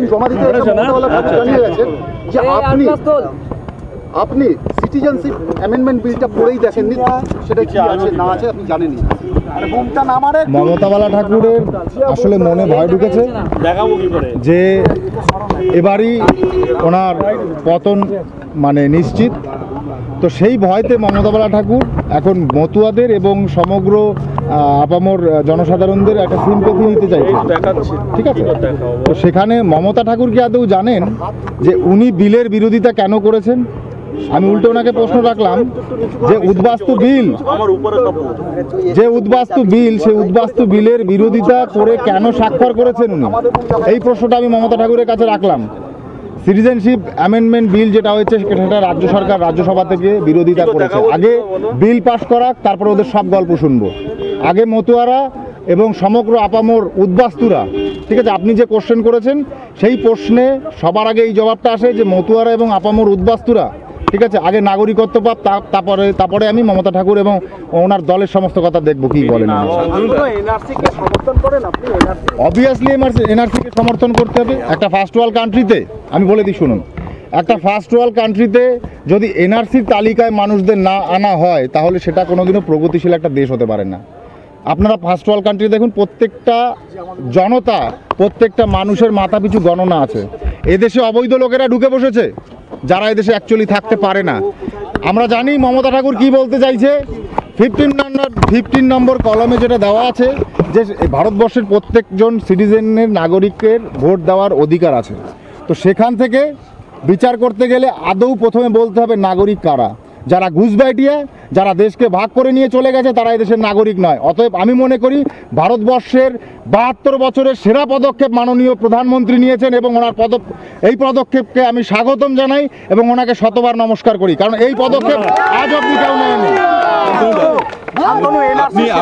কিন্তু জমা দিতে জানিয়ে গেছেন যে আপনি সিটিজেনশিপ অ্যামেন্ডমেন্ট বিলটা পড়েই দেখেননি, সেটা কি আছে না আছে আপনি জানেনই। মমতা বালা ঠাকুরের আসলে মনে ভয় ঢুকেছে যে এবারই ওনার পতন মানে নিশ্চিত। তো সেই ভয়তে মমতা বালা ঠাকুর এখন মতুয়াদের এবং সমগ্র আপামর জনসাধারণদের একটা সিম্পেথি নিতে চাইছে, ঠিক আছে। তো সেখানে মমতা ঠাকুর কি আদৌ জানেন যে উনি বিলের বিরোধিতা কেন করেছেন? আমি উল্টো ওনাকে প্রশ্ন রাখলাম যে উদ্বাস্তু বিল সেই উদ্বাস্তু বিলের বিরোধিতা করে কেন স্বাক্ষর করেছেন উনি? এই প্রশ্নটা আমি মমতা ঠাকুরের কাছে রাখলাম। সিটিজেনশিপ অ্যামেন্ডমেন্ট বিল যেটা হয়েছে সেটা রাজ্য সরকার রাজ্যসভা থেকে বিরোধিতা করেছে। আগে বিল পাস করাক, তারপরে ওদের সব গল্প শুনবো। আগে মতুয়ারা এবং সমগ্র আপামর উদ্বাস্তুরা, ঠিক আছে, আপনি যে কোশ্চেন করেছেন সেই প্রশ্নে সবার আগে এই জবাবটা আসে যে মতুয়ারা এবং আপামর উদ্বাস্তুরা, ঠিক আছে, আগে নাগরিকত্ব পাপ, তারপরে আমি মমতা ঠাকুর এবং ওনার দলের সমস্ত কথা দেখবো কি বলেন। অবভিয়াসলি এনআরসিকে সমর্থন করতে হবে। একটা ফার্স্ট ওয়ার্ল্ড কান্ট্রিতে, আমি বলে দিই শুনুন, একটা ফার্স্ট ওয়ার্ল্ড কান্ট্রিতে যদি এনআরসির তালিকায় মানুষদের না আনা হয় তাহলে সেটা কোনোদিনও প্রগতিশীল একটা দেশ হতে পারে না। আপনারা ফার্স্ট ওয়ার্ল্ড কান্ট্রি দেখুন, প্রত্যেকটা জনতা, প্রত্যেকটা মানুষের মাথা পিছু গণনা আছে। এদেশে অবৈধ লোকেরা ঢুকে বসেছে যারা এদেশে অ্যাকচুয়ালি থাকতে পারে না। আমরা জানি মমতা ঠাকুর কি বলতে চাইছে। 15 নম্বর কলমে যেটা দেওয়া আছে যে ভারতবর্ষের প্রত্যেকজন সিটিজেনের নাগরিকের ভোট দেওয়ার অধিকার আছে। তো সেখান থেকে বিচার করতে গেলে আদৌ প্রথমে বলতে হবে নাগরিক কারা। যারা ঘুষবাইটিয়া, যারা দেশকে ভাগ করে নিয়ে চলে গেছে তারা এদেশের নাগরিক নয়। অতএব আমি মনে করি ভারতবর্ষের 72 বছরের সেরা পদক্ষেপ মাননীয় প্রধানমন্ত্রী নিয়েছেন এবং ওনার এই পদক্ষেপকে আমি স্বাগতম জানাই এবং ওনাকে শতবার নমস্কার করি, কারণ এই পদক্ষেপ আজ অবধি কেউ নেয়নি।